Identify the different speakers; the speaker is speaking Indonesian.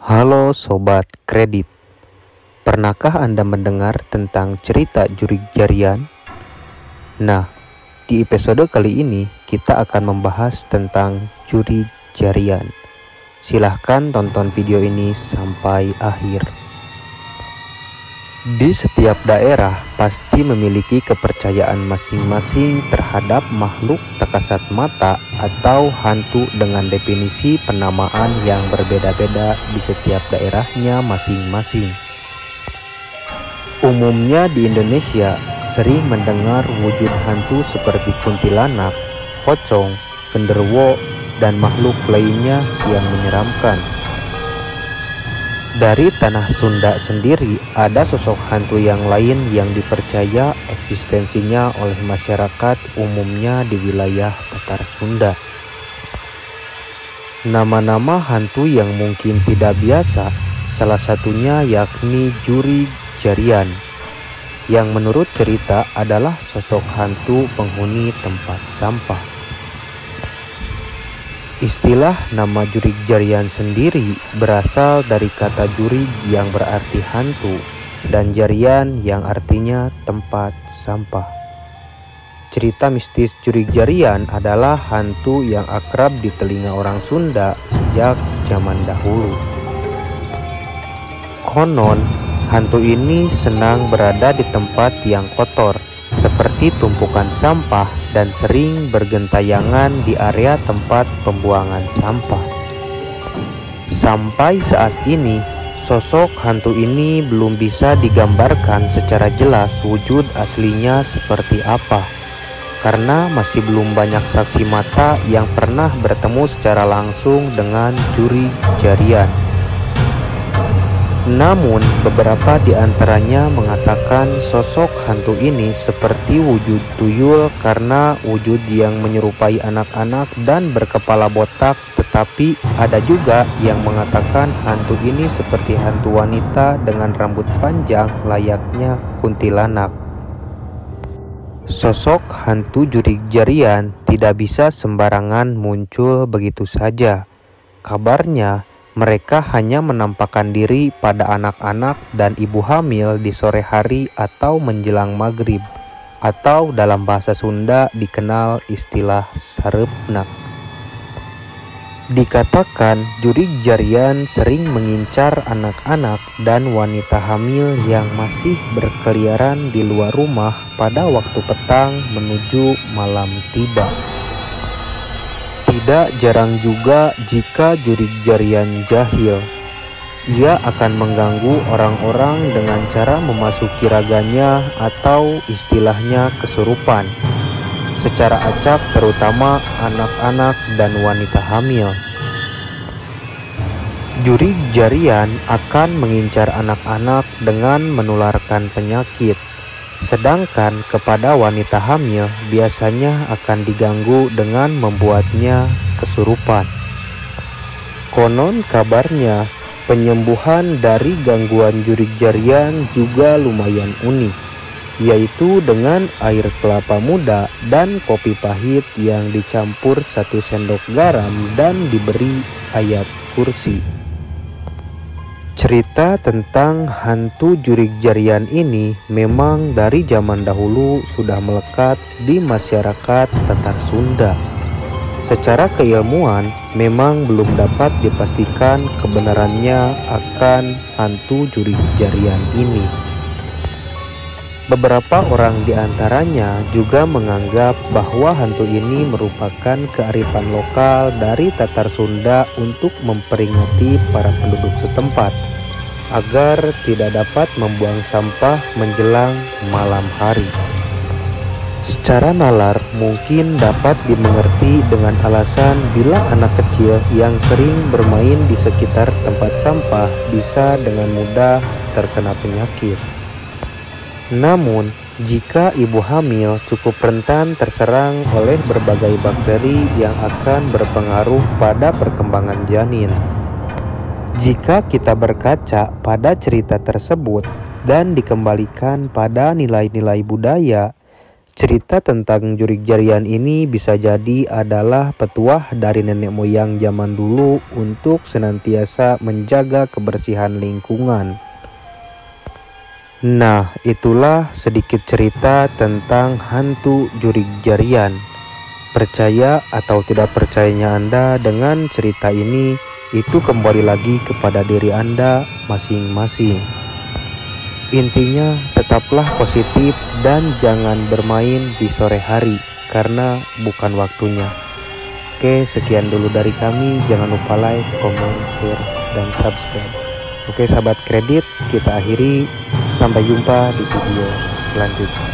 Speaker 1: Halo Sobat Kredit, pernahkah Anda mendengar tentang cerita Jurig Jarian? Nah, di episode kali ini kita akan membahas tentang Jurig Jarian. Silahkan tonton video ini sampai akhir. Di setiap daerah pasti memiliki kepercayaan masing-masing terhadap makhluk tak kasat mata atau hantu dengan definisi penamaan yang berbeda-beda di setiap daerahnya masing-masing. Umumnya di Indonesia sering mendengar wujud hantu seperti kuntilanak, pocong, genderuwo, dan makhluk lainnya yang menyeramkan. Dari tanah Sunda sendiri ada sosok hantu yang lain yang dipercaya eksistensinya oleh masyarakat umumnya di wilayah Tatar Sunda. Nama-nama hantu yang mungkin tidak biasa, salah satunya yakni Jurig Jarian, yang menurut cerita adalah sosok hantu penghuni tempat sampah. Istilah nama Jurig Jarian sendiri berasal dari kata jurig yang berarti hantu dan jarian yang artinya tempat sampah. Cerita mistis Jurig Jarian adalah hantu yang akrab di telinga orang Sunda sejak zaman dahulu. Konon, hantu ini senang berada di tempat yang kotor, seperti tumpukan sampah, dan sering bergentayangan di area tempat pembuangan sampah. Sampai saat ini, sosok hantu ini belum bisa digambarkan secara jelas wujud aslinya seperti apa, karena masih belum banyak saksi mata yang pernah bertemu secara langsung dengan Jurig Jarian. Namun, beberapa di antaranya mengatakan sosok hantu ini seperti wujud tuyul karena wujud yang menyerupai anak-anak dan berkepala botak, tetapi ada juga yang mengatakan hantu ini seperti hantu wanita dengan rambut panjang layaknya kuntilanak. Sosok hantu Jurig Jarian tidak bisa sembarangan muncul begitu saja. Kabarnya, mereka hanya menampakkan diri pada anak-anak dan ibu hamil di sore hari atau menjelang maghrib, atau dalam bahasa Sunda dikenal istilah sareupna. Dikatakan Jurig Jarian sering mengincar anak-anak dan wanita hamil yang masih berkeliaran di luar rumah pada waktu petang menuju malam tiba. Tidak jarang juga jika Jurig Jarian jahil, ia akan mengganggu orang-orang dengan cara memasuki raganya atau istilahnya kesurupan, secara acak terutama anak-anak dan wanita hamil. Jurig Jarian akan mengincar anak-anak dengan menularkan penyakit, sedangkan kepada wanita hamil biasanya akan diganggu dengan membuatnya kesurupan. Konon kabarnya penyembuhan dari gangguan Jurig Jarian juga lumayan unik, yaitu dengan air kelapa muda dan kopi pahit yang dicampur 1 sendok garam dan diberi ayat kursi. Cerita tentang hantu Jurig Jarian ini memang dari zaman dahulu sudah melekat di masyarakat Tatar Sunda. Secara keilmuan memang belum dapat dipastikan kebenarannya akan hantu Jurig Jarian ini. Beberapa orang di antaranya juga menganggap bahwa hantu ini merupakan kearifan lokal dari Tatar Sunda untuk memperingati para penduduk setempat agar tidak dapat membuang sampah menjelang malam hari. Secara nalar mungkin dapat dimengerti dengan alasan bila anak kecil yang sering bermain di sekitar tempat sampah bisa dengan mudah terkena penyakit. Namun, jika ibu hamil cukup rentan terserang oleh berbagai bakteri yang akan berpengaruh pada perkembangan janin. Jika kita berkaca pada cerita tersebut dan dikembalikan pada nilai-nilai budaya, Cerita tentang jurik jarian ini bisa jadi adalah petuah dari nenek moyang zaman dulu untuk senantiasa menjaga kebersihan lingkungan. Nah, itulah sedikit cerita tentang hantu jurik jarian. Percaya atau tidak percayanya Anda dengan cerita ini, itu kembali lagi kepada diri Anda masing-masing. Intinya tetaplah positif dan jangan bermain di sore hari karena bukan waktunya. Oke, sekian dulu dari kami. Jangan lupa like, comment, share, dan subscribe. Oke sahabat kredit, kita akhiri. Sampai jumpa di video selanjutnya.